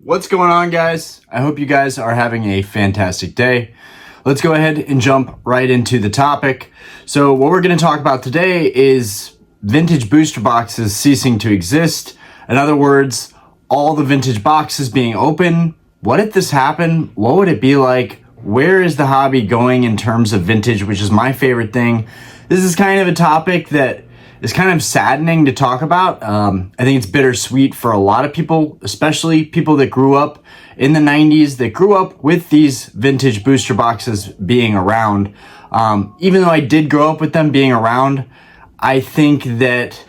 What's going on, guys? I hope you guys are having a fantastic day. Let's go ahead and jump right into the topic. So what we're going to talk about today is vintage booster boxes ceasing to exist. In other words, all the vintage boxes being open. What if this happened? What would it be like? Where is the hobby going in terms of vintage, which is my favorite thing? This is kind of a topic that is kind of saddening to talk about. I think it's bittersweet for a lot of people, especially people that grew up in the 90s, that grew up with these vintage booster boxes being around. Even though I did grow up with them being around, I think that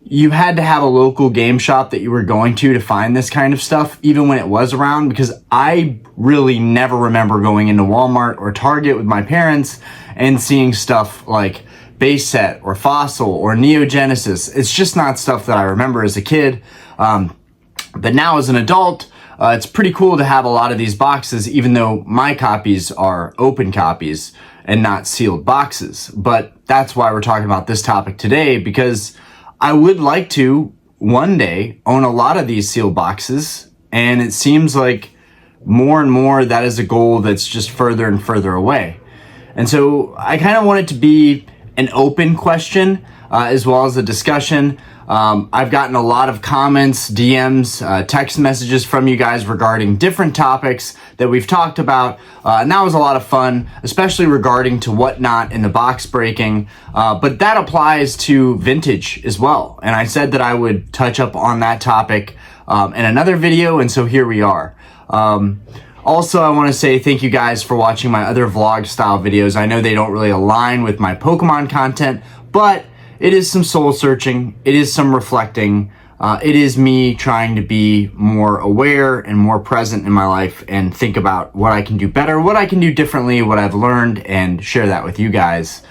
you had to have a local game shop that you were going to find this kind of stuff, even when it was around, because I really never remember going into Walmart or Target with my parents and seeing stuff like Base Set or Fossil or Neo Genesis. It's just not stuff that I remember as a kid. But now as an adult, it's pretty cool to have a lot of these boxes, even though my copies are open copies and not sealed boxes. But that's why we're talking about this topic today, because I would like to one day own a lot of these sealed boxes. And it seems like more and more that is a goal that's just further and further away. And so I kind of want it to be an open question as well as a discussion. I've gotten a lot of comments, DMs, text messages from you guys regarding different topics that we've talked about, and that was a lot of fun, especially regarding to whatnot in the box breaking, but that applies to vintage as well. And I said that I would touch up on that topic in another video, and so here we are. Also, I want to say thank you guys for watching my other vlog style videos. I know they don't really align with my Pokemon content, but it is some soul searching. It is some reflecting. It is me trying to be more aware and more present in my life and think about what I can do better, what I can do differently, what I've learned, and share that with you guys.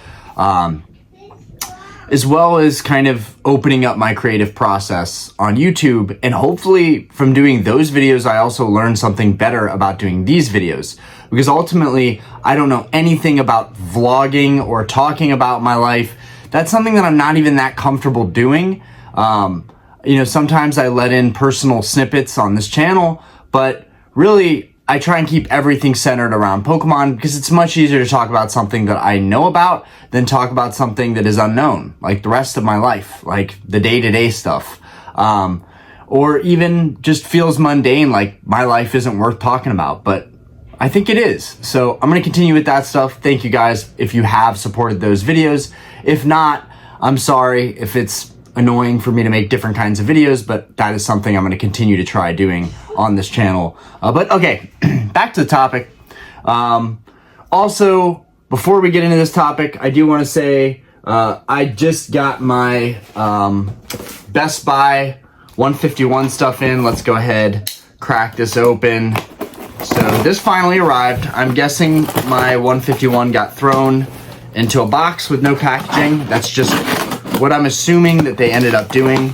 As well as kind of opening up my creative process on YouTube. And hopefully from doing those videos, I also learned something better about doing these videos. Because ultimately, I don't know anything about vlogging or talking about my life. That's something that I'm not even that comfortable doing. Sometimes I let in personal snippets on this channel, but really, I try and keep everything centered around Pokemon because it's much easier to talk about something that I know about than talk about something that is unknown, like the rest of my life, like the day-to-day stuff. Or even just feels mundane, like my life isn't worth talking about, but I think it is. So I'm going to continue with that stuff. Thank you guys if you have supported those videos. If not, I'm sorry if it's annoying for me to make different kinds of videos, but that is something I'm going to continue to try doing on this channel. But okay, back to the topic. Also, before we get into this topic, I do want to say I just got my Best Buy 151 stuff in. Let's go ahead, crack this open. So this finally arrived. I'm guessing my 151 got thrown into a box with no packaging. That's just what I'm assuming that they ended up doing.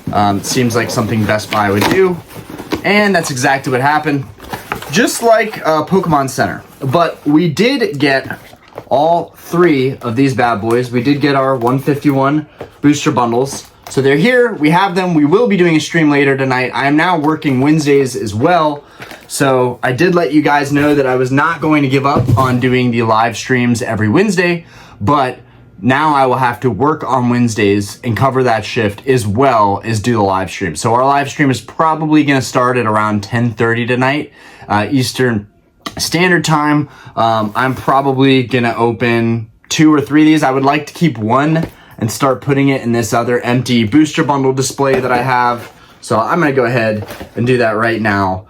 It seems like something Best Buy would do. And that's exactly what happened. Just like Pokemon Center. But we did get all three of these bad boys. We did get our 151 booster bundles. So they're here. We have them. We will be doing a stream later tonight. I am now working Wednesdays as well. So I did let you guys know that I was not going to give up on doing the live streams every Wednesday. But now I will have to work on Wednesdays and cover that shift as well as do the live stream. So our live stream is probably going to start at around 10:30 tonight, Eastern Standard Time. I'm probably going to open 2 or 3 of these. I would like to keep one and start putting it in this other empty booster bundle display that I have. So I'm going to go ahead and do that right now.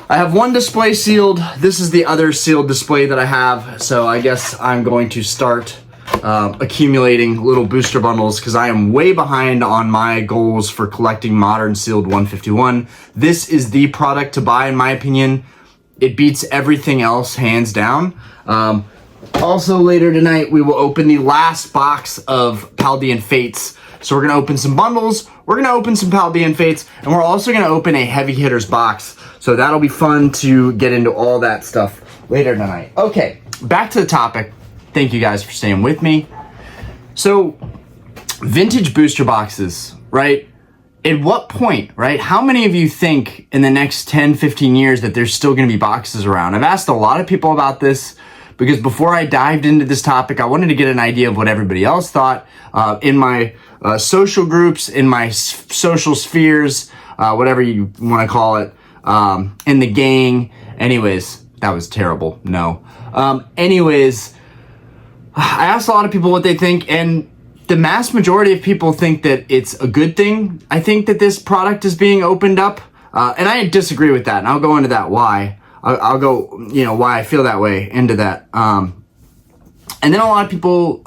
I have one display sealed. This is the other sealed display that I have. So I guess I'm going to start accumulating little booster bundles because I am way behind on my goals for collecting modern sealed 151. This is the product to buy in my opinion. It beats everything else hands down. Also later tonight we will open the last box of Paldean Fates. So we're going to open some bundles, we're going to open some Paldean Fates, and we're also going to open a Heavy Hitters box. So that'll be fun to get into all that stuff later tonight. Okay, back to the topic. Thank you guys for staying with me. So, vintage booster boxes, right? at what point, right? How many of you think in the next 10, 15 years that there's still going to be boxes around? I've asked a lot of people about this because before I dived into this topic, I wanted to get an idea of what everybody else thought in my social groups, in my social spheres, whatever you want to call it, in the gang. Anyways, that was terrible. No. Anyways, I asked a lot of people what they think, and the mass majority of people think that it's a good thing. I think that this product is being opened up, and I disagree with that, and I'll go into that why. I'll go, why I feel that way into that. And then a lot of people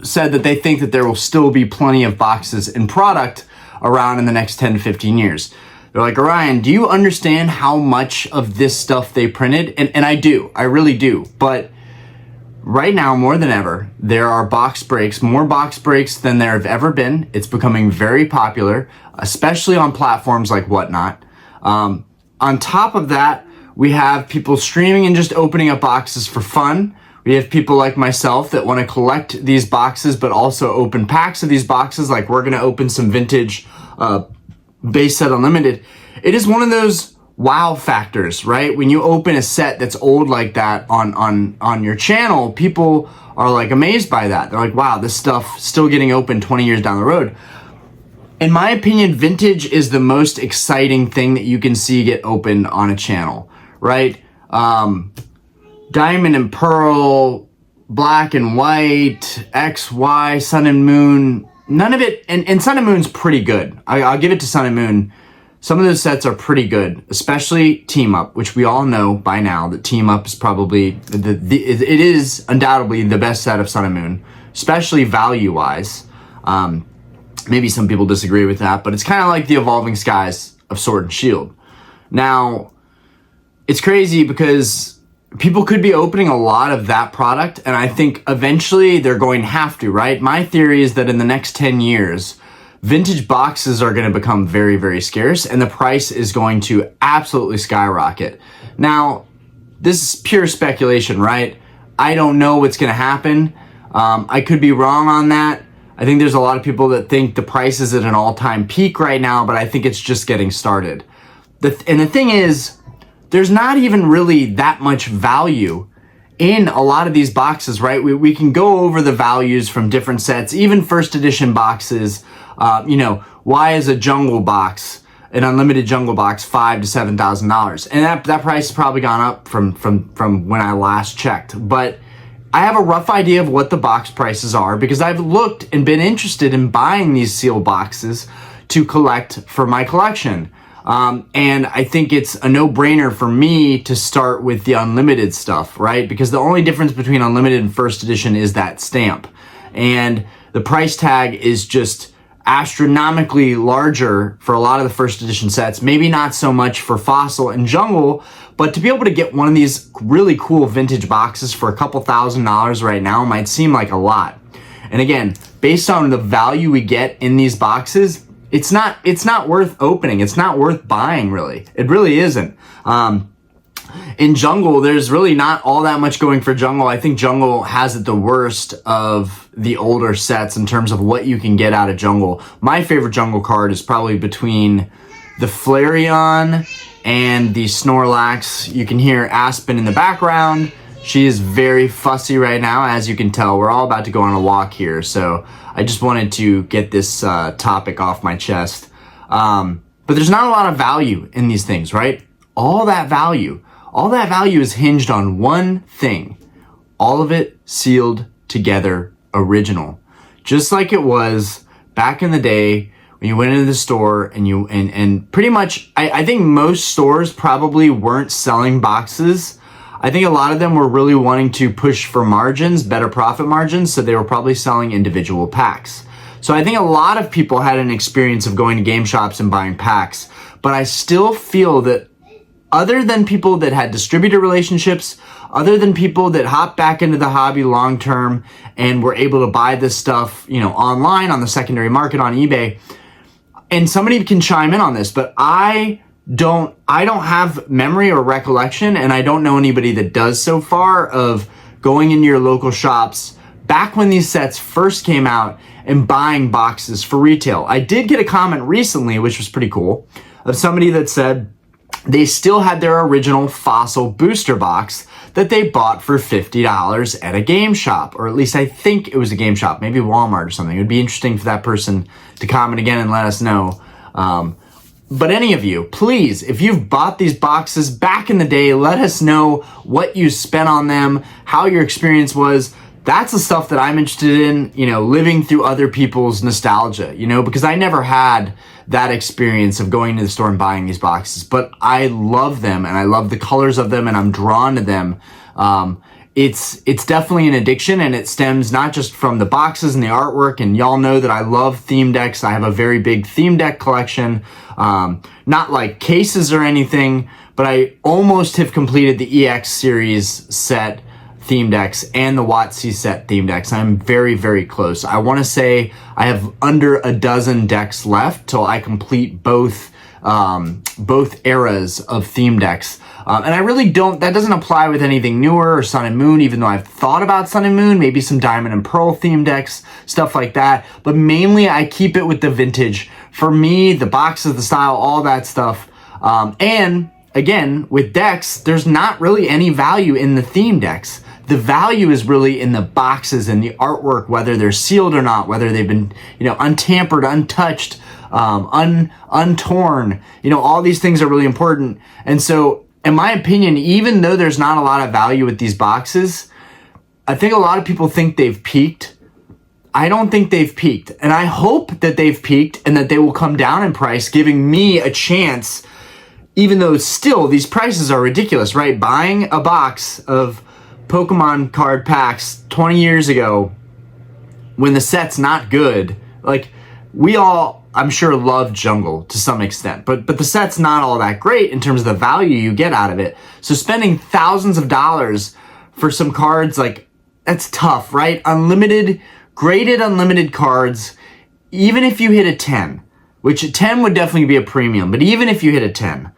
said that they think that there will still be plenty of boxes and product around in the next 10 to 15 years. They're like, Orion, do you understand how much of this stuff they printed? And I do, I really do, but right now, more than ever, there are box breaks, more box breaks than there have ever been. It's becoming very popular, especially on platforms like Whatnot. On top of that, we have people streaming and just opening up boxes for fun. We have people like myself that want to collect these boxes, but also open packs of these boxes. Like we're going to open some vintage base set unlimited. It is one of those wow factors, right? When you open a set that's old like that on your channel, people are like amazed by that. They're like, wow, this stuff still getting open 20 years down the road. In my opinion, vintage is the most exciting thing that you can see get opened on a channel, right? Diamond and pearl, black and white, X, Y, sun and moon, none of it, and sun and moon's pretty good. I'll give it to sun and moon. Some of those sets are pretty good, especially Team Up, which we all know by now that Team Up is probably, it is undoubtedly the best set of Sun and Moon, especially value-wise. Maybe some people disagree with that, but it's kind of like the Evolving Skies of Sword and Shield. Now, it's crazy because people could be opening a lot of that product, and I think eventually they're going to have to, right? My theory is that in the next 10 years, vintage boxes are going to become very, very scarce, and the price is going to absolutely skyrocket. Now, this is pure speculation, right? I don't know what's going to happen. I could be wrong on that. I think there's a lot of people that think the price is at an all-time peak right now, but I think it's just getting started. And the thing is, there's not even really that much value in a lot of these boxes, right? We can go over the values from different sets, even first edition boxes. Why is a jungle box, an unlimited jungle box, $5,000 to $7,000? And that price has probably gone up from when I last checked. But I have a rough idea of what the box prices are because I've looked and been interested in buying these sealed boxes to collect for my collection. And I think it's a no-brainer for me to start with the unlimited stuff, right? Because the only difference between unlimited and first edition is that stamp. And the price tag is just astronomically larger for a lot of the first edition sets. Maybe not so much for Fossil and Jungle, but to be able to get one of these really cool vintage boxes for a couple $1,000s right now might seem like a lot. And again, based on the value we get in these boxes, it's not worth opening. It's not worth buying, really. It really isn't. In Jungle, there's really not all that much going for Jungle. I think Jungle has it the worst of the older sets in terms of what you can get out of Jungle. My favorite Jungle card is probably between the Flareon and the Snorlax. You can hear Aspen in the background. She is very fussy right now, as you can tell. We're all about to go on a walk here, so I just wanted to get this topic off my chest. But there's not a lot of value in these things, right? All that value is hinged on one thing. All of it sealed together, original. Just like it was back in the day when you went into the store and pretty much, I think most stores probably weren't selling boxes. I think a lot of them were really wanting to push for margins, better profit margins, so they were probably selling individual packs. So I think a lot of people had an experience of going to game shops and buying packs, but I still feel that other than people that had distributor relationships, other than people that hopped back into the hobby long term and were able to buy this stuff, online on the secondary market on eBay, and somebody can chime in on this, but I don't have memory or recollection, and I don't know anybody that does so far, of going into your local shops back when these sets first came out and buying boxes for retail. I did get a comment recently, which was pretty cool, of somebody that said they still had their original Fossil booster box that they bought for $50 at a game shop, or at least I think it was a game shop, maybe Walmart or something. It would be interesting for that person to comment again and let us know. But any of you, please, if you've bought these boxes back in the day, let us know what you spent on them, how your experience was. That's the stuff that I'm interested in, living through other people's nostalgia, because I never had that experience of going to the store and buying these boxes, but I love them and I love the colors of them and I'm drawn to them. It's definitely an addiction, and it stems not just from the boxes and the artwork, and y'all know that I love theme decks. I have a very big theme deck collection, not like cases or anything, but I almost have completed the EX series set theme decks and the WotC set theme decks. I'm very, very close. I want to say I have under a dozen decks left till I complete both eras of theme decks. And I really that doesn't apply with anything newer or Sun and Moon, even though I've thought about Sun and Moon, maybe some Diamond and Pearl theme decks, stuff like that. But mainly I keep it with the vintage. For me, the boxes, the style, all that stuff. And again, with decks, there's not really any value in the theme decks. The value is really in the boxes and the artwork, whether they're sealed or not, whether they've been, untampered, untouched, untorn. All these things are really important. And so, in my opinion, even though there's not a lot of value with these boxes, I think a lot of people think they've peaked. I don't think they've peaked. And I hope that they've peaked and that they will come down in price, giving me a chance, even though still these prices are ridiculous, right? Buying a box of Pokemon card packs 20 years ago when the set's not good, like we all, I'm sure, love Jungle to some extent, but the set's not all that great in terms of the value you get out of it. So spending thousands of dollars for some cards, like, that's tough, right? Graded unlimited cards, even if you hit a 10, which a 10 would definitely be a premium, but even if you hit a 10,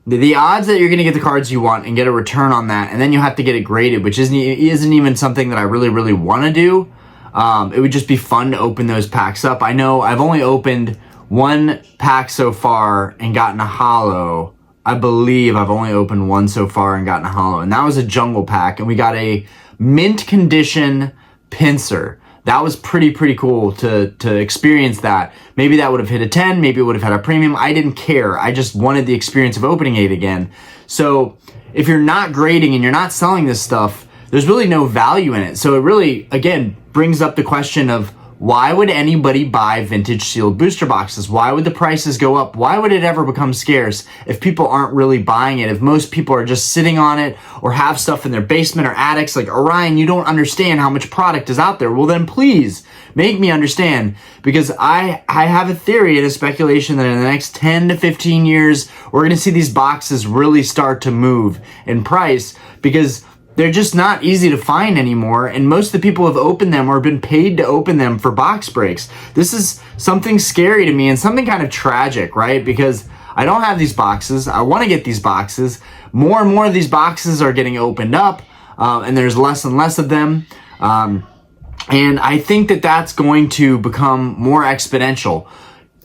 the odds that you're going to get the cards you want and get a return on that, and then you have to get it graded, which isn't even something that I really, really want to do. It would just be fun to open those packs up. I know I've only opened one pack so far and gotten a holo. I believe I've only opened one so far and gotten a holo, and that was a Jungle pack, and we got a mint condition pincer. That was pretty cool to experience that. Maybe that would have hit a 10, maybe it would have had a premium. I didn't care. I just wanted the experience of opening it again. So if you're not grading and you're not selling this stuff, there's really no value in it. So it really, again, brings up the question of, why would anybody buy vintage sealed booster boxes? Why would the prices go up? Why would it ever become scarce if people aren't really buying it? If most people are just sitting on it or have stuff in their basement or attics, like, Orion, you don't understand how much product is out there. Well, then please make me understand, because I have a theory and a speculation that in the next 10 to 15 years, we're going to see these boxes really start to move in price, because they're just not easy to find anymore, and most of the people have opened them or been paid to open them for box breaks. This is something scary to me and something kind of tragic, right? Because I don't have these boxes. I want to get these boxes. More and more of these boxes are getting opened up, and there's less and less of them. And I think that that's going to become more exponential.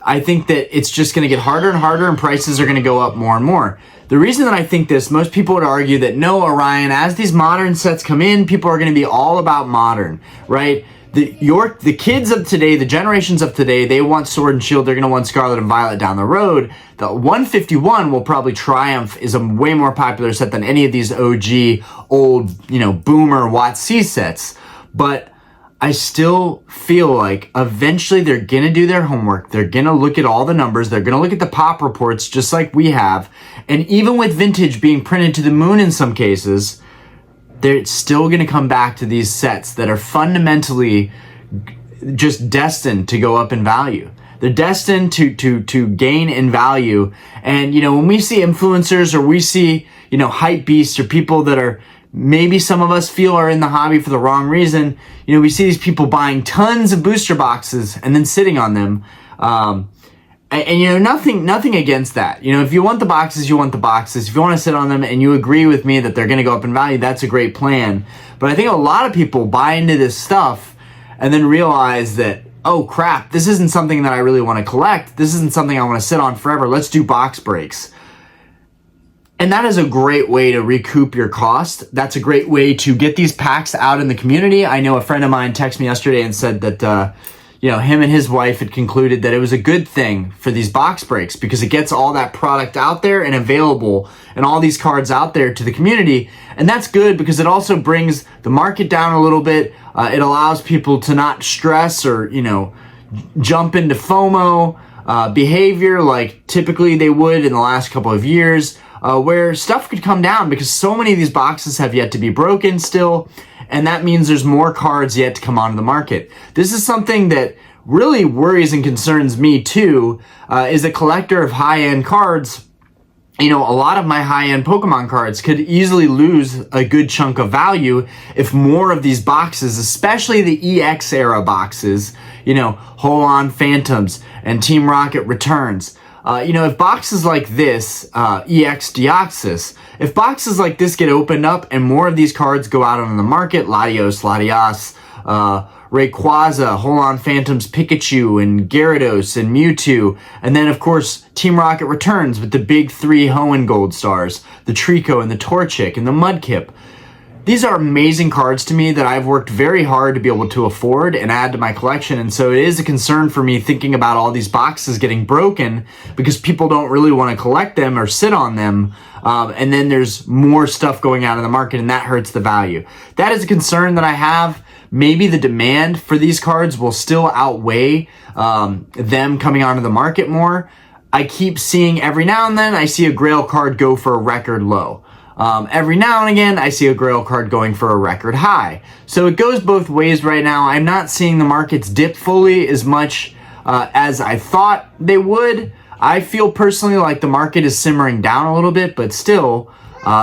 I think that it's just going to get harder and harder, and prices are going to go up more and more. The reason that I think this, most people would argue that, no, Orion, as these modern sets come in, people are going to be all about modern, right? The kids of today, the generations of today, they want Sword and Shield. They're going to want Scarlet and Violet down the road. The 151 will probably triumph, is a way more popular set than any of these OG old, boomer WotC sets. But I still feel like eventually they're going to do their homework. They're going to look at all the numbers. They're going to look at the pop reports just like we have. And even with vintage being printed to the moon in some cases, they're still going to come back to these sets that are fundamentally just destined to go up in value. They're destined to gain in value. And, when we see influencers, or we see, hype beasts, or people that are, maybe some of us feel are in the hobby for the wrong reason. We see these people buying tons of booster boxes and then sitting on them. And nothing against that. If you want the boxes, you want the boxes. If you want to sit on them and you agree with me that they're going to go up in value, that's a great plan. But I think a lot of people buy into this stuff and then realize that oh crap, this isn't something that I really want to collect. This isn't something I want to sit on forever. Let's do box breaks. And that is a great way to recoup your cost. That's a great way to get these packs out in the community. I know a friend of mine texted me yesterday and said that, him and his wife had concluded that it was a good thing for these box breaks because it gets all that product out there and available and all these cards out there to the community. And that's good because it also brings the market down a little bit. It allows people to not stress or, jump into FOMO behavior like typically they would in the last couple of years. Where stuff could come down because so many of these boxes have yet to be broken still, and that means there's more cards yet to come onto the market. This is something that really worries and concerns me too, is a collector of high-end cards. A lot of my high-end Pokemon cards could easily lose a good chunk of value if more of these boxes, especially the EX era boxes, Hold On Phantoms and Team Rocket Returns, if boxes like this, EX Deoxys, if boxes like this get opened up and more of these cards go out on the market, Latios, Latias, Rayquaza, Hold On Phantoms, Pikachu, and Gyarados, and Mewtwo, and then of course Team Rocket returns with the big 3 Hoenn Gold Stars, the Trico and the Torchic and the Mudkip. These are amazing cards to me that I've worked very hard to be able to afford and add to my collection, and so it is a concern for me thinking about all these boxes getting broken because people don't really want to collect them or sit on them, and then there's more stuff going out in the market and that hurts the value. That is a concern that I have. Maybe the demand for these cards will still outweigh them coming onto the market more. I keep seeing every now and then I see a Grail card go for a record low. Every now and again, I see a Grail card going for a record high. So it goes both ways right now. I'm not seeing the markets dip fully as much as I thought they would. I feel personally like the market is simmering down a little bit, but still,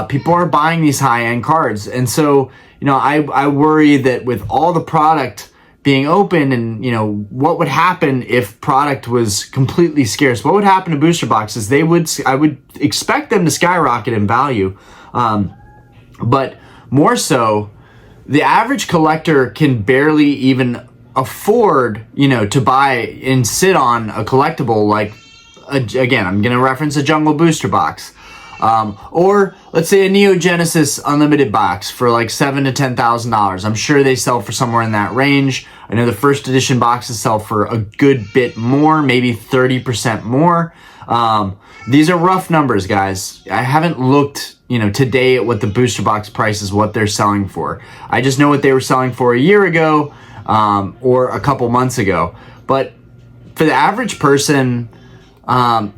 people are buying these high-end cards. And so, I worry that with all the product being open and, what would happen if product was completely scarce? What would happen to booster boxes? I would expect them to skyrocket in value. But more so, the average collector can barely even afford, to buy and sit on a collectible like, again, I'm going to reference a Jungle Booster box. Or let's say a Neo Genesis Unlimited box for like $7,000 to $10,000. I'm sure they sell for somewhere in that range. I know the first edition boxes sell for a good bit more, maybe 30% more. These are rough numbers, guys. I haven't looked, today at what the booster box price is, what they're selling for. I just know what they were selling for a year ago, or a couple months ago. But for the average person,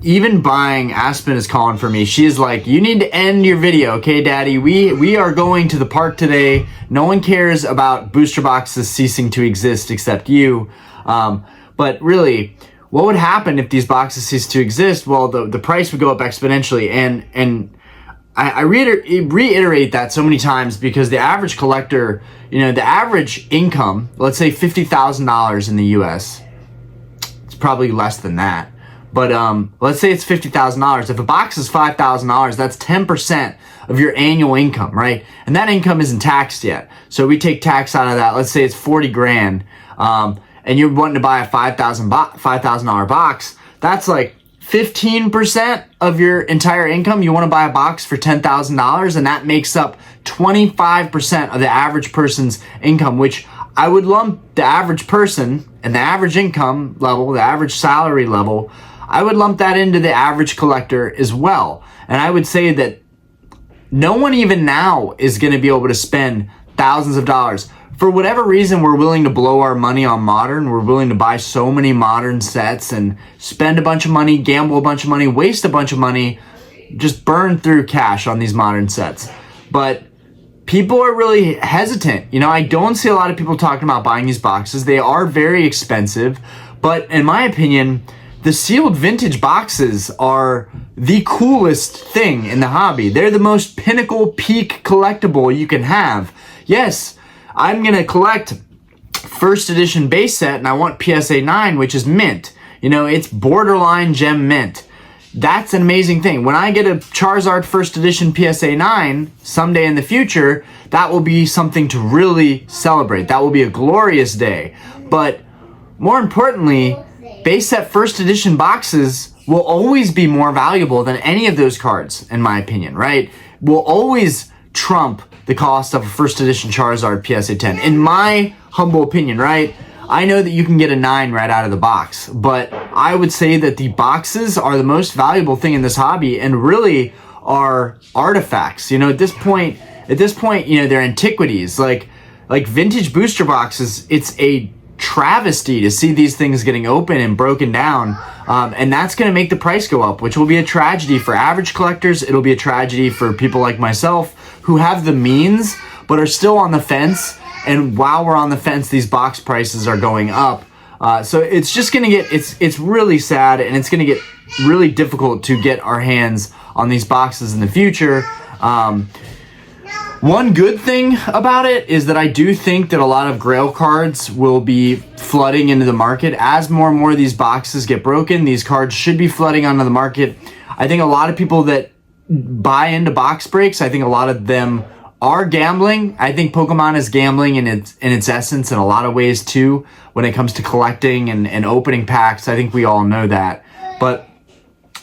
even buying, Aspen is calling for me. She is like, you need to end your video, okay, Daddy? We are going to the park today. No one cares about booster boxes ceasing to exist except you. But really, what would happen if these boxes cease to exist? Well, the price would go up exponentially. And I reiterate that so many times because the average collector, the average income, let's say $50,000 in the US, it's probably less than that. But let's say it's $50,000. If a box is $5,000, that's 10% of your annual income, right? And that income isn't taxed yet. So we take tax out of that. Let's say it's 40 grand, and you're wanting to buy a $5,000 box. That's like 15% of your entire income. You want to buy a box for $10,000, and that makes up 25% of the average person's income, which I would lump the average person and the average income level, the average salary level, I would lump that into the average collector as well. And I would say that no one even now is going to be able to spend thousands of dollars. For whatever reason, we're willing to blow our money on modern. We're willing to buy so many modern sets and spend a bunch of money, gamble a bunch of money, waste a bunch of money, just burn through cash on these modern sets. But people are really hesitant. I don't see a lot of people talking about buying these boxes. They are very expensive. But in my opinion, the sealed vintage boxes are the coolest thing in the hobby. They're the most pinnacle peak collectible you can have. Yes, I'm going to collect first edition base set and I want PSA 9, which is mint. It's borderline gem mint. That's an amazing thing. When I get a Charizard first edition PSA 9 someday in the future, that will be something to really celebrate. That will be a glorious day. But more importantly, base set first edition boxes will always be more valuable than any of those cards, in my opinion, right? Will always trump the cost of a first edition Charizard PSA 10, in my humble opinion, right? I know that you can get a 9 right out of the box, but I would say that the boxes are the most valuable thing in this hobby and really are artifacts. You know, at this point, you know, they're antiquities. Like vintage booster boxes, it's a travesty to see these things getting open and broken down, and that's going to make the price go up, which will be a tragedy for average collectors. It'll be a tragedy for people like myself who have the means but are still on the fence, and while we're on the fence, these box prices are going up. So it's just going to get, it's really sad, and it's going to get really difficult to get our hands on these boxes in the future. One good thing about it is that I do think that a lot of Grail cards will be flooding into the market. As more and more of these boxes get broken, these cards should be flooding onto the market. I think a lot of people that buy into box breaks, I think a lot of them are gambling. I think Pokemon is gambling in its essence in a lot of ways too, when it comes to collecting and opening packs. I think we all know that. But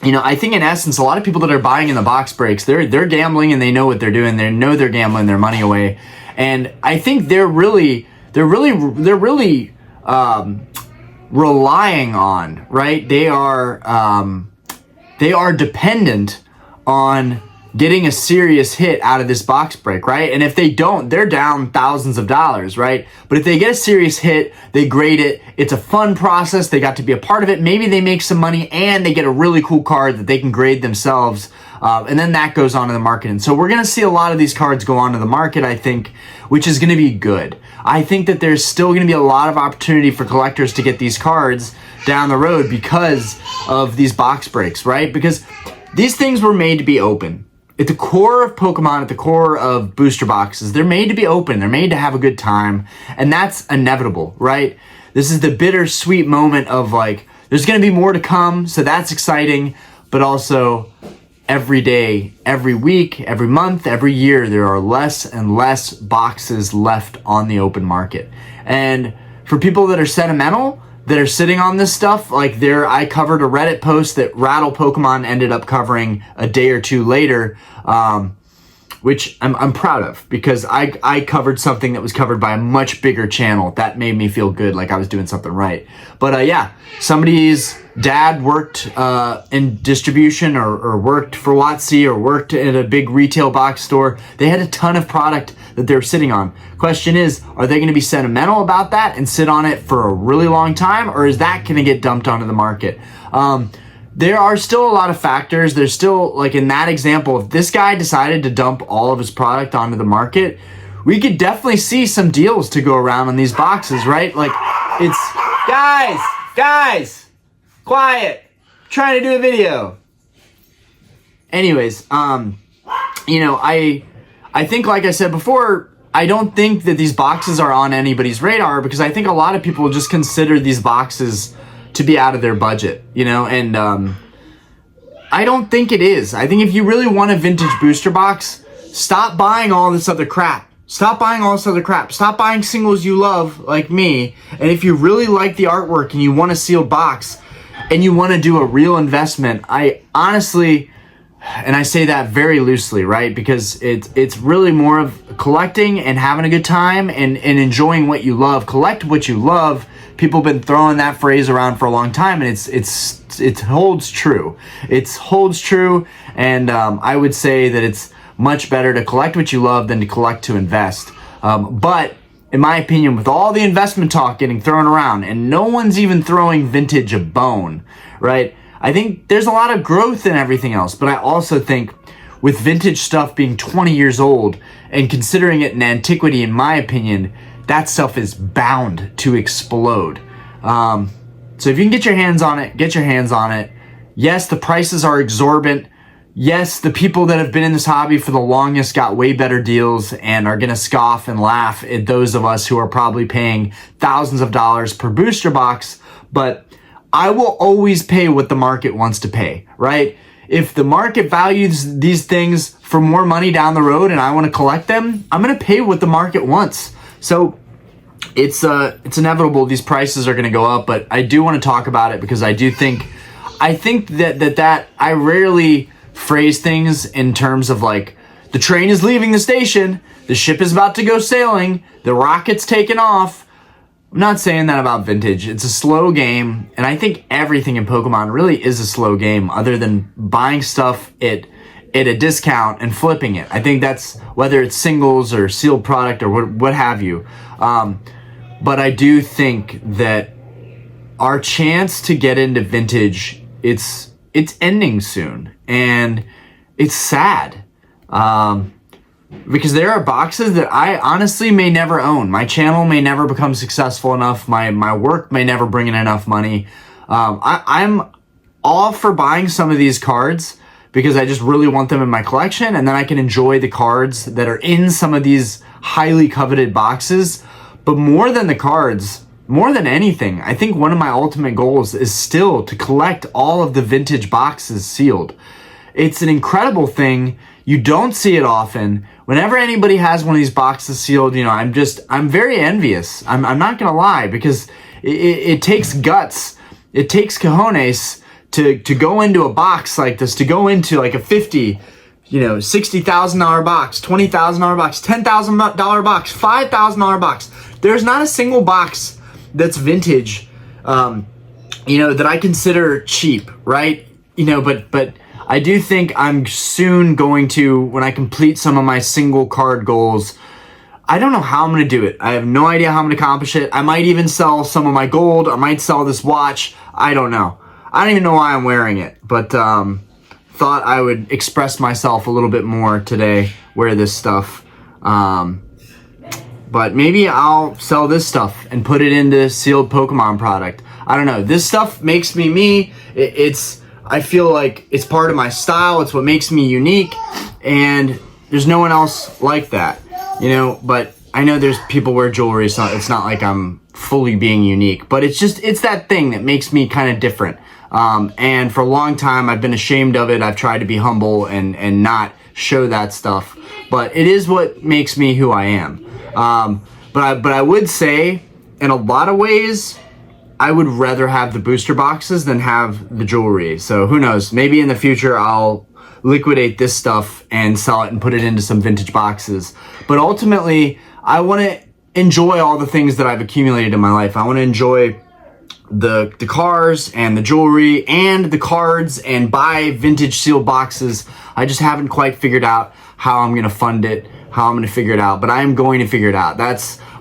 you know, I think in essence, a lot of people that are buying in the box breaks, they're gambling and they know what they're doing. They know they're gambling their money away, and I think they're really relying on, right? They are dependent on getting a serious hit out of this box break, right? And if they don't, they're down thousands of dollars, right? But if they get a serious hit, they grade it. It's a fun process. They got to be a part of it. Maybe they make some money and they get a really cool card that they can grade themselves. And then that goes onto the market. And so we're going to see a lot of these cards go onto the market, I think, which is going to be good. I think that there's still going to be a lot of opportunity for collectors to get these cards down the road because of these box breaks, right? Because these things were made to be open. At the core of Pokemon, at the core of booster boxes, they're made to be open. They're made to have a good time. And that's inevitable, right? This is the bittersweet moment of like, there's going to be more to come. So that's exciting. But also every day, every week, every month, every year, there are less and less boxes left on the open market. And for people that are sentimental, that are sitting on this stuff, like I covered a Reddit post that Rattle Pokemon ended up covering a day or two later, which I'm proud of, because I covered something that was covered by a much bigger channel. That made me feel good, like I was doing something right. But yeah, somebody's dad worked in distribution or worked for WotC or worked at a big retail box store. They had a ton of product that they're sitting on. Question is, are they going to be sentimental about that and sit on it for a really long time, or is that going to get dumped onto the market? There are still a lot of factors. There's still, like in that example, if this guy decided to dump all of his product onto the market, we could definitely see some deals to go around on these boxes, right? Like, it's, guys, quiet, I'm trying to do a video. Anyways, you know, I think, like I said before, I don't think that these boxes are on anybody's radar, because I think a lot of people just consider these boxes to be out of their budget, you know, and I don't think it is. I think if you really want a vintage booster box, stop buying all this other crap. Stop buying all this other crap. Stop buying singles you love, like me, and if you really like the artwork and you want a sealed box and you want to do a real investment, I honestly, and I say that very loosely, right? Because it's really more of collecting and having a good time and enjoying what you love. Collect what you love. People have been throwing that phrase around for a long time, and it holds true. It holds true, and I would say that it's much better to collect what you love than to collect to invest. But in my opinion, with all the investment talk getting thrown around, and no one's even throwing vintage a bone, right? I think there's a lot of growth in everything else, but I also think with vintage stuff being 20 years old and considering it an antiquity, in my opinion, that stuff is bound to explode. So if you can get your hands on it, get your hands on it. Yes, the prices are exorbitant. Yes, the people that have been in this hobby for the longest got way better deals and are going to scoff and laugh at those of us who are probably paying thousands of dollars per booster box, but I will always pay what the market wants to pay, right? If the market values these things for more money down the road and I want to collect them, I'm going to pay what the market wants. So it's inevitable. These prices are going to go up, but I do want to talk about it because I think that I rarely phrase things in terms of like, the train is leaving the station, the ship is about to go sailing, the rocket's taking off. I'm not saying that about vintage. It's a slow game, and I think everything in Pokemon really is a slow game other than buying stuff at a discount and flipping it. I think that's whether it's singles or sealed product or what have you. But I do think that our chance to get into vintage, it's ending soon, and it's sad. Because there are boxes that I honestly may never own. My channel may never become successful enough. My work may never bring in enough money. I'm all for buying some of these cards because I just really want them in my collection, and then I can enjoy the cards that are in some of these highly coveted boxes. But more than the cards, more than anything, I think one of my ultimate goals is still to collect all of the vintage boxes sealed. It's an incredible thing. You don't see it often. Whenever anybody has one of these boxes sealed, I'm very envious. I'm not gonna lie, because it takes guts. It takes cojones to go into a box like this, to go into like a $50,000, $60,000 box, $20,000 box, $10,000 box, $5,000 box. There's not a single box that's vintage, that I consider cheap, right? But I do think I'm soon going to, when I complete some of my single card goals, I don't know how I'm going to do it. I have no idea how I'm going to accomplish it. I might even sell some of my gold. I might sell this watch. I don't know. I don't even know why I'm wearing it, but thought I would express myself a little bit more today, wear this stuff. But maybe I'll sell this stuff and put it into sealed Pokemon product. I don't know. This stuff makes me me. I feel like it's part of my style. It's what makes me unique, and there's no one else like that, but I know there's people wear jewelry, so it's not like I'm fully being unique, but it's that thing that makes me kind of different. And for a long time, I've been ashamed of it. I've tried to be humble and not show that stuff, but it is what makes me who I am. But I would say, in a lot of ways, I would rather have the booster boxes than have the jewelry. So who knows? Maybe in the future I'll liquidate this stuff and sell it and put it into some vintage boxes. But ultimately, I want to enjoy all the things that I've accumulated in my life. I want to enjoy the cars and the jewelry and the cards and buy vintage sealed boxes. I just haven't quite figured out how I'm going to fund it, how I'm going to figure it out. But I am going to figure it out.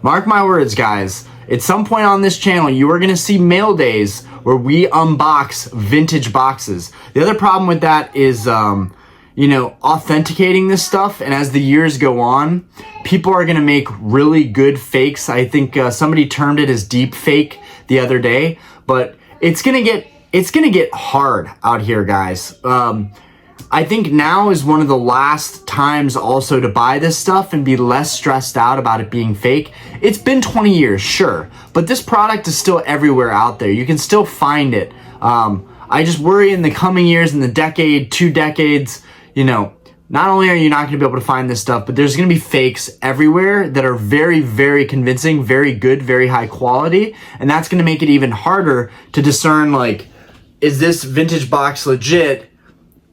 Mark my words, guys. At some point on this channel, you are going to see mail days where we unbox vintage boxes. The other problem with that is, authenticating this stuff. And as the years go on, people are going to make really good fakes. I think somebody termed it as deep fake the other day, but it's going to get hard out here, guys. I think now is one of the last times also to buy this stuff and be less stressed out about it being fake. It's been 20 years, sure, but this product is still everywhere out there. You can still find it. I just worry in the coming years, in the decade, 2 decades, not only are you not going to be able to find this stuff, but there's going to be fakes everywhere that are very, very convincing, very good, very high quality, and that's going to make it even harder to discern, like, is this vintage box legit?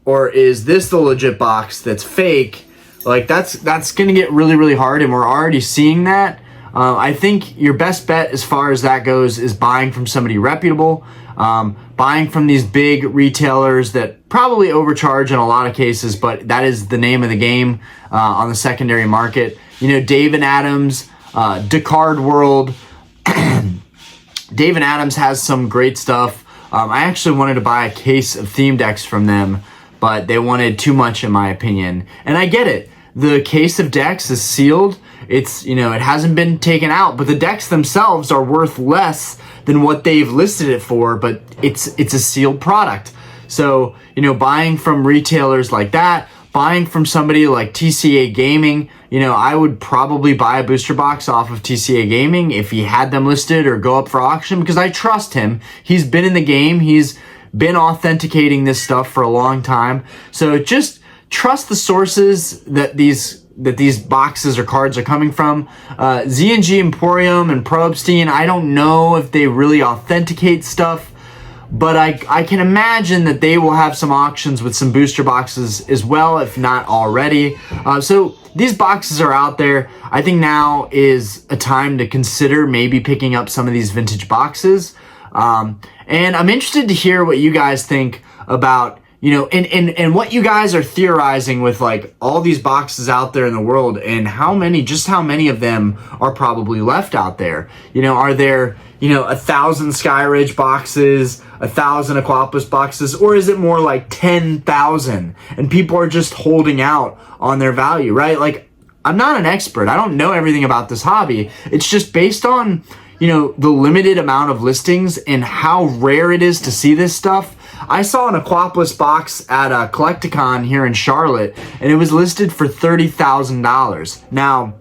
Or is this the legit box that's fake? Like, that's going to get really, really hard, and we're already seeing that. I think your best bet as far as that goes is buying from somebody reputable, buying from these big retailers that probably overcharge in a lot of cases, but that is the name of the game on the secondary market. Dave and Adams, Descartes World. Dave and Adams has some great stuff. I actually wanted to buy a case of theme decks from them, but they wanted too much in my opinion. And I get it. The case of decks is sealed. It's, it hasn't been taken out, but the decks themselves are worth less than what they've listed it for, but it's a sealed product. So, buying from retailers like that, buying from somebody like TCA Gaming, I would probably buy a booster box off of TCA Gaming if he had them listed or go up for auction, because I trust him. He's been in the game. He's been authenticating this stuff for a long time. So just trust the sources that these that these boxes or cards are coming from. Z&G Emporium and Pro Epstein, I don't know if they really authenticate stuff, but I can imagine that they will have some auctions with some booster boxes as well, if not already. So these boxes are out there. I think now is a time to consider maybe picking up some of these vintage boxes. And I'm interested to hear what you guys think about, and what you guys are theorizing with like all these boxes out there in the world, and how many of them are probably left out there. Are there, 1,000 Skyridge boxes, 1,000 Aquapus boxes, or is it more like 10,000 and people are just holding out on their value, right? Like, I'm not an expert. I don't know everything about this hobby. It's just based on, the limited amount of listings and how rare it is to see this stuff. I saw an Aquapus box at a Collecticon here in Charlotte, and it was listed for $30,000. Now,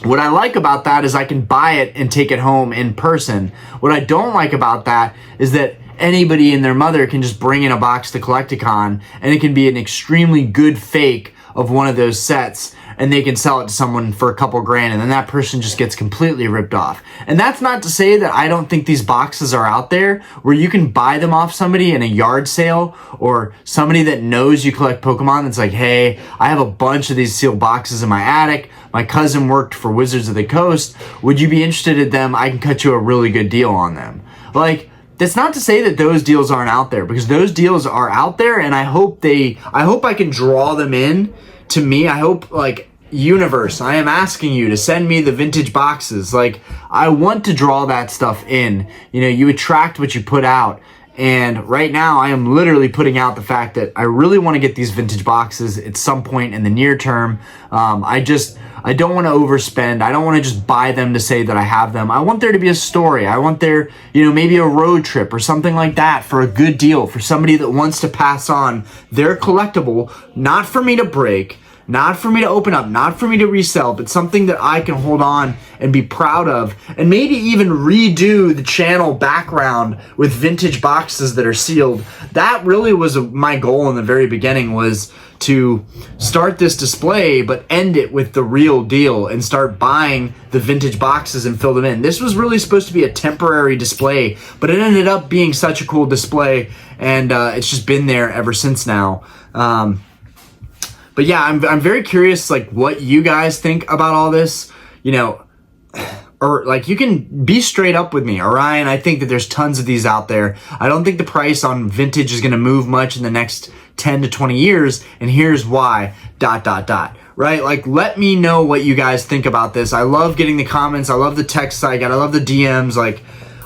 what I like about that is I can buy it and take it home in person. What I don't like about that is that anybody and their mother can just bring in a box to Collecticon, and it can be an extremely good fake of one of those sets, and they can sell it to someone for a couple grand, and then that person just gets completely ripped off. And that's not to say that I don't think these boxes are out there where you can buy them off somebody in a yard sale, or somebody that knows you collect Pokemon that's like, hey, I have a bunch of these sealed boxes in my attic. My cousin worked for Wizards of the Coast. Would you be interested in them? I can cut you a really good deal on them. Like, that's not to say that those deals aren't out there, because those deals are out there, and I hope I can draw them in to me. I hope, like, universe, I am asking you to send me the vintage boxes. Like, I want to draw that stuff in. You attract what you put out. And right now I am literally putting out the fact that I really want to get these vintage boxes at some point in the near term. I don't want to overspend. I don't want to just buy them to say that I have them. I want there to be a story. I want there, maybe a road trip or something like that for a good deal, for somebody that wants to pass on their collectible, not for me to break, not for me to open up, not for me to resell, but something that I can hold on and be proud of, and maybe even redo the channel background with vintage boxes that are sealed. That really was my goal in the very beginning, was to start this display but end it with the real deal and start buying the vintage boxes and fill them in. This was really supposed to be a temporary display, but it ended up being such a cool display, and it's just been there ever since now. But yeah, I'm very curious, like, what you guys think about all this, or like, you can be straight up with me. Orion, I think that there's tons of these out there. I don't think the price on vintage is going to move much in the next 10 to 20 years. And here's why, ... Right? Like, let me know what you guys think about this. I love getting the comments. I love the text I got. I love the DMs. Like,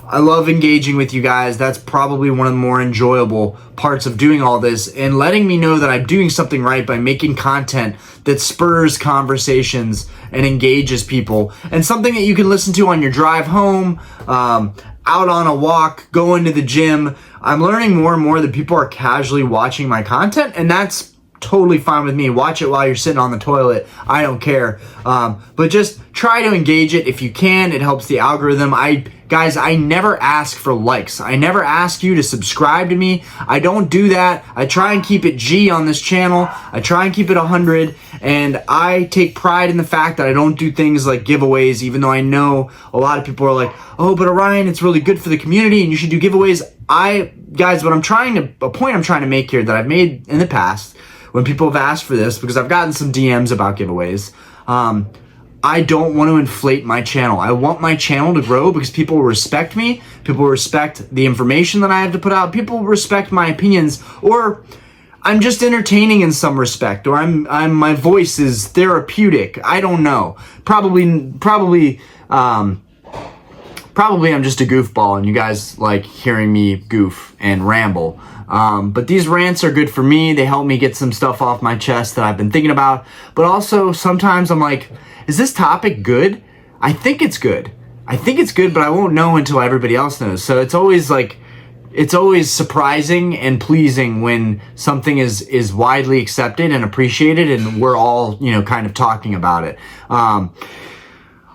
I love engaging with you guys. That's probably one of the more enjoyable parts of doing all this, and letting me know that I'm doing something right by making content that spurs conversations and engages people, and something that you can listen to on your drive home, out on a walk, going to the gym. I'm learning more and more that people are casually watching my content, and that's totally fine with me. Watch it while you're sitting on the toilet. I don't care. But just try to engage it if you can. It helps the algorithm. Guys, I never ask for likes. I never ask you to subscribe to me. I don't do that. I try and keep it G on this channel. I try and keep it 100. And I take pride in the fact that I don't do things like giveaways, even though I know a lot of people are like, oh, but Orion, it's really good for the community and you should do giveaways. Guys, a point I'm trying to make here that I've made in the past when people have asked for this, because I've gotten some DMs about giveaways, I don't want to inflate my channel. I want my channel to grow because people respect me. People respect the information that I have to put out. People respect my opinions, or I'm just entertaining in some respect, or my voice is therapeutic. I don't know. Probably I'm just a goofball and you guys like hearing me goof and ramble. But these rants are good for me. They help me get some stuff off my chest that I've been thinking about. But also sometimes I'm like, is this topic good? I think it's good. But I won't know until everybody else knows. So it's always surprising and pleasing when something is widely accepted and appreciated and we're all, kind of talking about it.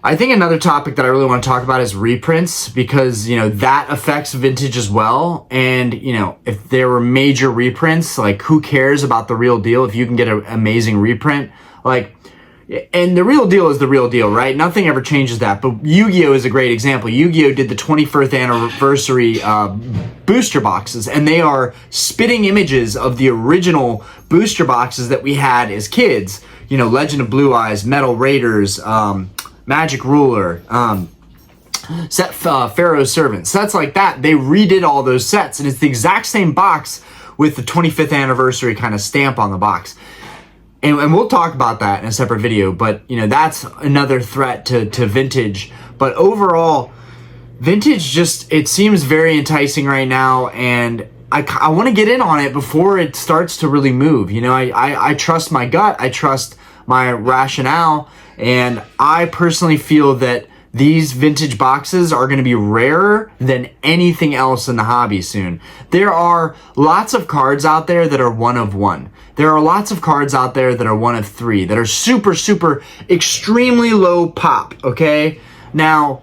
I think another topic that I really want to talk about is reprints, because, that affects vintage as well. And, if there were major reprints, like, who cares about the real deal if you can get an amazing reprint? Like, And the real deal is the real deal, right? Nothing ever changes that. But Yu-Gi-Oh is a great example. Yu-Gi-Oh did the 21st anniversary booster boxes, and they are spitting images of the original booster boxes that we had as kids. You know, Legend of Blue Eyes, Metal Raiders, Magic Ruler, Pharaoh's Servant, sets like that. They redid all those sets, and it's the exact same box with the 25th anniversary kind of stamp on the box. And we'll talk about that in a separate video, but you know, that's another threat to vintage. But overall, vintage just, it seems very enticing right now, and I want to get in on it before it starts to really move. You know, I trust my gut, I trust my rationale, and I personally feel that these vintage boxes are going to be rarer than anything else in the hobby soon. There are lots of cards out there that are one of one. There are lots of cards out there that are one of three, that are super, super, extremely low pop, okay? Now,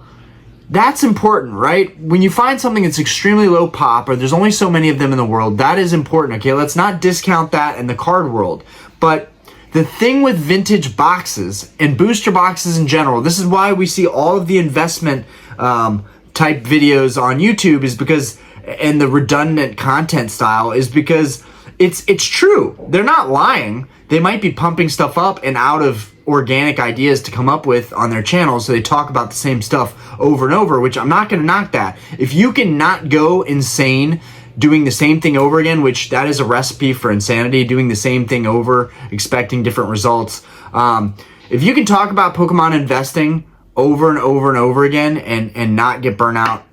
that's important, right? When you find something that's extremely low pop, or there's only so many of them in the world, that is important, okay? Let's not discount that in the card world. But the thing with vintage boxes and booster boxes in general, this is why we see all of the investment type videos on YouTube, is because, and the redundant content style, is because it's true. They're not lying. They might be pumping stuff up and out of organic ideas to come up with on their channel, so they talk about the same stuff over and over, which I'm not going to knock that. If you can not go insane doing the same thing over again, which that is a recipe for insanity, doing the same thing over, expecting different results. If you can talk about Pokemon investing over and over and over again and not get burnt out,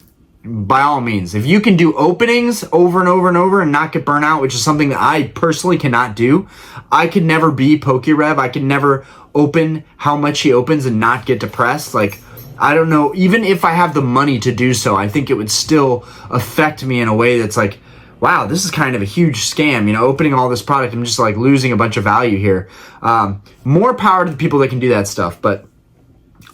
by all means. If you can do openings over and over and over and not get burnt out, which is something that I personally cannot do. I could never be PokeRev. I could never open how much he opens and not get depressed. Like, I don't know, even if I have the money to do so, I think it would still affect me in a way that's like, wow, this is kind of a huge scam, you know, opening all this product, I'm just like losing a bunch of value here. More power to the people that can do that stuff, but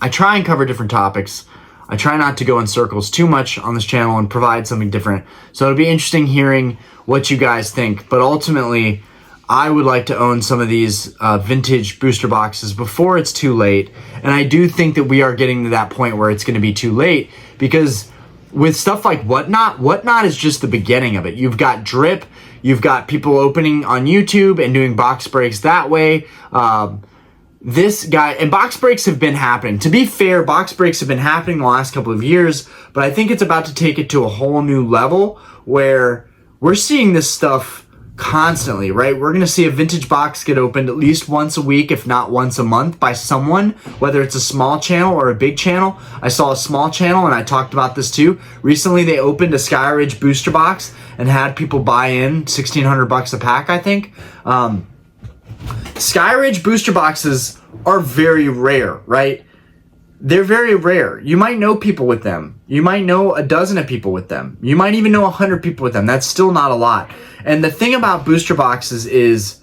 I try and cover different topics. I try not to go in circles too much on this channel and provide something different. So it'll be interesting hearing what you guys think, but ultimately, I would like to own some of these vintage booster boxes before it's too late. And I do think that we are getting to that point where it's going to be too late, because with stuff like Whatnot is just the beginning of it. You've got Drip, you've got people opening on YouTube and doing box breaks that way. This guy, and box breaks have been happening. To be fair, box breaks have been happening the last couple of years, but I think it's about to take it to a whole new level where we're seeing this stuff constantly, right? We're going to see a vintage box get opened at least once a week, if not once a month, by someone, whether it's a small channel or a big channel. I saw a small channel, and I talked about this too. Recently, they opened a Skyridge booster box and had people buy in $1,600 a pack, I think. Skyridge booster boxes are very rare, right? They're very rare. You might know people with them. You might know a dozen of people with them. You might even know 100 people with them. That's still not a lot. And the thing about booster boxes is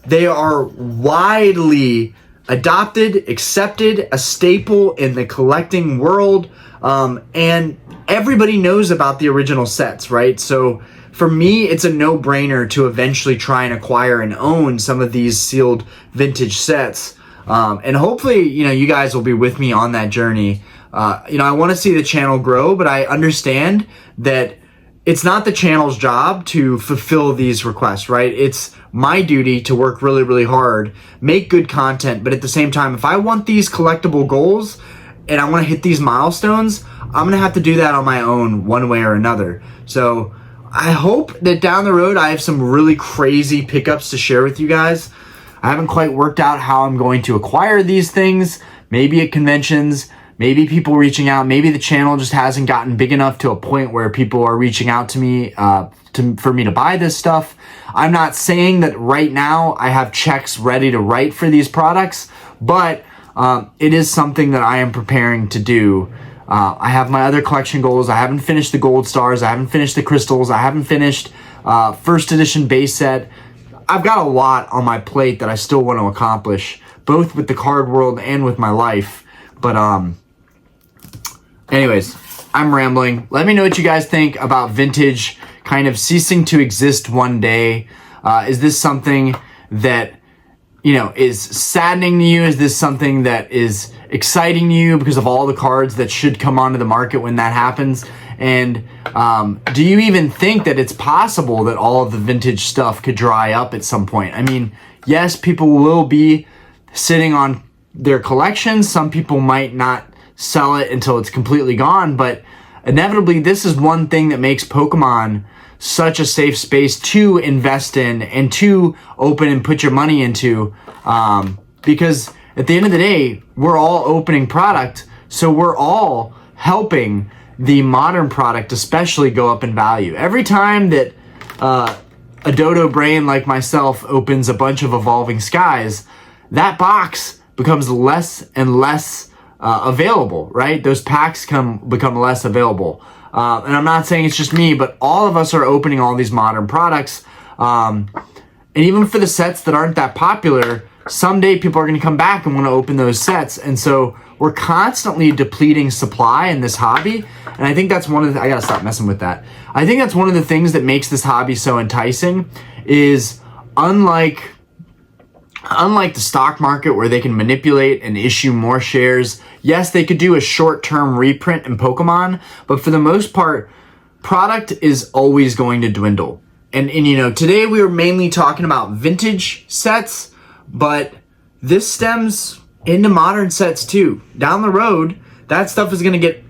they are widely adopted, accepted, a staple in the collecting world, and everybody knows about the original sets, right? So for me, it's a no-brainer to eventually try and acquire and own some of these sealed vintage sets. And hopefully, you know, you guys will be with me on that journey. You know, I want to see the channel grow, but I understand that it's not the channel's job to fulfill these requests, right? It's my duty to work really, really hard, make good content, but at the same time, if I want these collectible goals and I want to hit these milestones, I'm going to have to do that on my own one way or another. So I hope that down the road, I have some really crazy pickups to share with you guys. I haven't quite worked out how I'm going to acquire these things, maybe at conventions, maybe people reaching out, maybe the channel just hasn't gotten big enough to a point where people are reaching out to me for me to buy this stuff. I'm not saying that right now I have checks ready to write for these products, but it is something that I am preparing to do. I have my other collection goals. I haven't finished the gold stars. I haven't finished the crystals. I haven't finished first edition base set. I've got a lot on my plate that I still want to accomplish, both with the card world and with my life. But anyways, I'm rambling. Let me know what you guys think about vintage kind of ceasing to exist one day. Is this something that is saddening to you? Is this something that is exciting to you because of all the cards that should come onto the market when that happens? And do you even think that it's possible that all of the vintage stuff could dry up at some point? I mean, yes, people will be sitting on their collections. Some people might not sell it until it's completely gone, but inevitably this is one thing that makes Pokemon such a safe space to invest in and to open and put your money into, because at the end of the day, we're all opening product, so we're all helping the modern product especially go up in value. Every time that a dodo brain like myself opens a bunch of Evolving Skies, that box becomes less and less available, right? Those packs become less available. And I'm not saying it's just me, but all of us are opening all these modern products. And even for the sets that aren't that popular, someday people are going to come back and want to open those sets. And so we're constantly depleting supply in this hobby. And I think that's one of the, I got to stop messing with that. I think that's one of the things that makes this hobby so enticing is unlike the stock market where they can manipulate and issue more shares. Yes, they could do a short-term reprint in Pokemon, but for the most part, product is always going to dwindle. And today we were mainly talking about vintage sets, but this stems into modern sets too. Down the road, that stuff is going to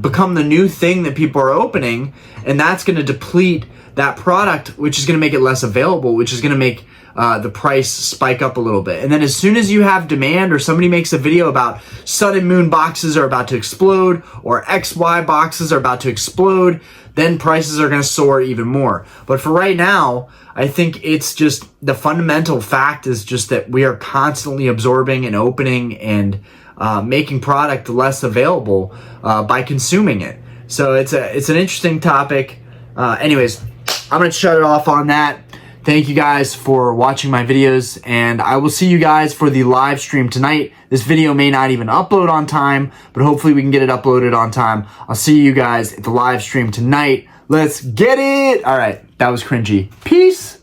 become the new thing that people are opening, and that's going to deplete that product, which is going to make it less available, which is going to make the price spike up a little bit. And then as soon as you have demand, or somebody makes a video about Sun and Moon boxes are about to explode, or XY boxes are about to explode, then prices are going to soar even more. But for right now, I think it's just the fundamental fact is just that we are constantly absorbing and opening and making product less available by consuming it. So it's an interesting topic. Anyways, I'm going to shut it off on that. Thank you guys for watching my videos, and I will see you guys for the live stream tonight. This video may not even upload on time, but hopefully we can get it uploaded on time. I'll see you guys at the live stream tonight. Let's get it! All right, that was cringy. Peace!